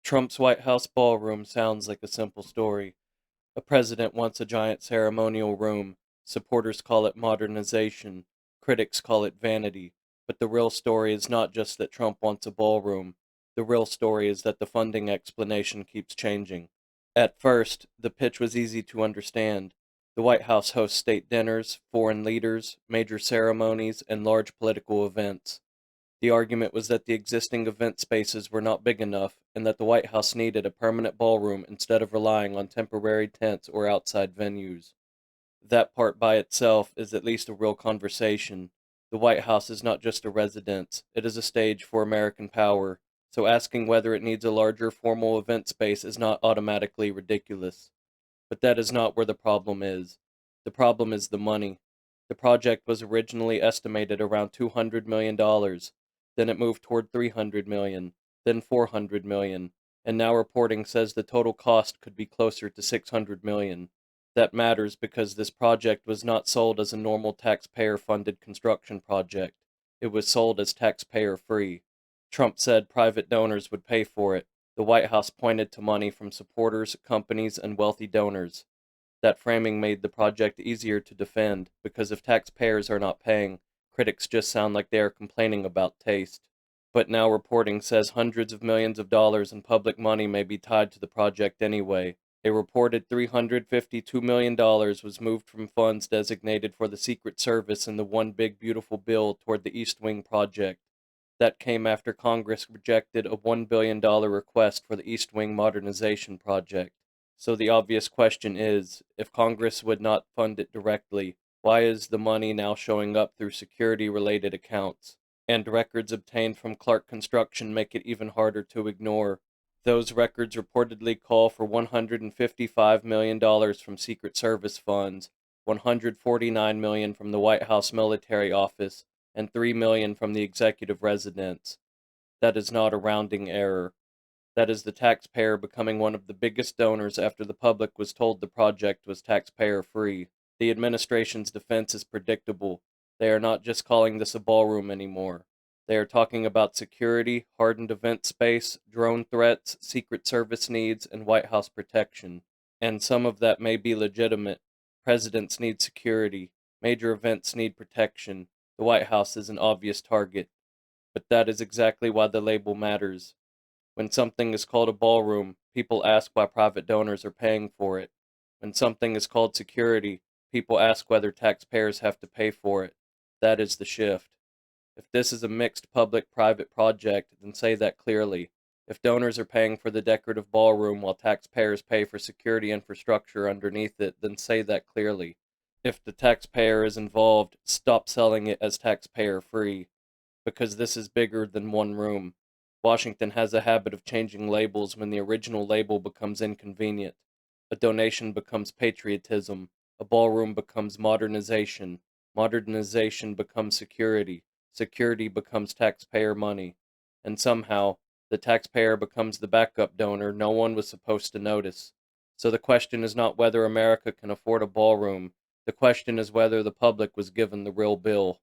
Trump's White House ballroom sounds like a simple story. A president wants a giant ceremonial room. Supporters call it modernization. Critics call it vanity. But the real story is not just that Trump wants a ballroom. The real story is that the funding explanation keeps changing. At first, the pitch was easy to understand. The White House hosts state dinners, foreign leaders, major ceremonies, and large political events. The argument was that the existing event spaces were not big enough, and that the White House needed a permanent ballroom instead of relying on temporary tents or outside venues. That part by itself is at least a real conversation. The White House is not just a residence, it is a stage for American power, so asking whether it needs a larger formal event space is not automatically ridiculous. But that is not where the problem is. The problem is the money. The project was originally estimated around $200 million. Then it moved toward $300 million, then $400 million, and now reporting says the total cost could be closer to $600 million. That matters because this project was not sold as a normal taxpayer-funded construction project. It was sold as taxpayer-free. Trump said private donors would pay for it. The White House pointed to money from supporters, companies, and wealthy donors. That framing made the project easier to defend, because if taxpayers are not paying, critics just sound like they are complaining about taste. But now reporting says hundreds of millions of dollars in public money may be tied to the project anyway. A reported $352 million was moved from funds designated for the Secret Service in the One Big Beautiful Bill toward the East Wing project. That came after Congress rejected a $1 billion request for the East Wing modernization project. So the obvious question is, if Congress would not fund it directly, why is the money now showing up through security-related accounts? And records obtained from Clark Construction make it even harder to ignore. Those records reportedly call for $155 million from Secret Service funds, $149 million from the White House Military Office, and $3 million from the executive residence. That is not a rounding error. That is the taxpayer becoming one of the biggest donors after the public was told the project was taxpayer-free. The administration's defense is predictable. They are not just calling this a ballroom anymore. They are talking about security, hardened event space, drone threats, Secret Service needs, and White House protection. And some of that may be legitimate. Presidents need security. Major events need protection. The White House is an obvious target. But that is exactly why the label matters. When something is called a ballroom, people ask why private donors are paying for it. When something is called security, people ask whether taxpayers have to pay for it. That is the shift. If this is a mixed public-private project, then say that clearly. If donors are paying for the decorative ballroom while taxpayers pay for security infrastructure underneath it, then say that clearly. If the taxpayer is involved, stop selling it as taxpayer-free, because this is bigger than one room. Washington has a habit of changing labels when the original label becomes inconvenient. A donation becomes patriotism. A ballroom becomes modernization. Modernization becomes security. Security becomes taxpayer money. And somehow, the taxpayer becomes the backup donor no one was supposed to notice. So the question is not whether America can afford a ballroom. The question is whether the public was given the real bill.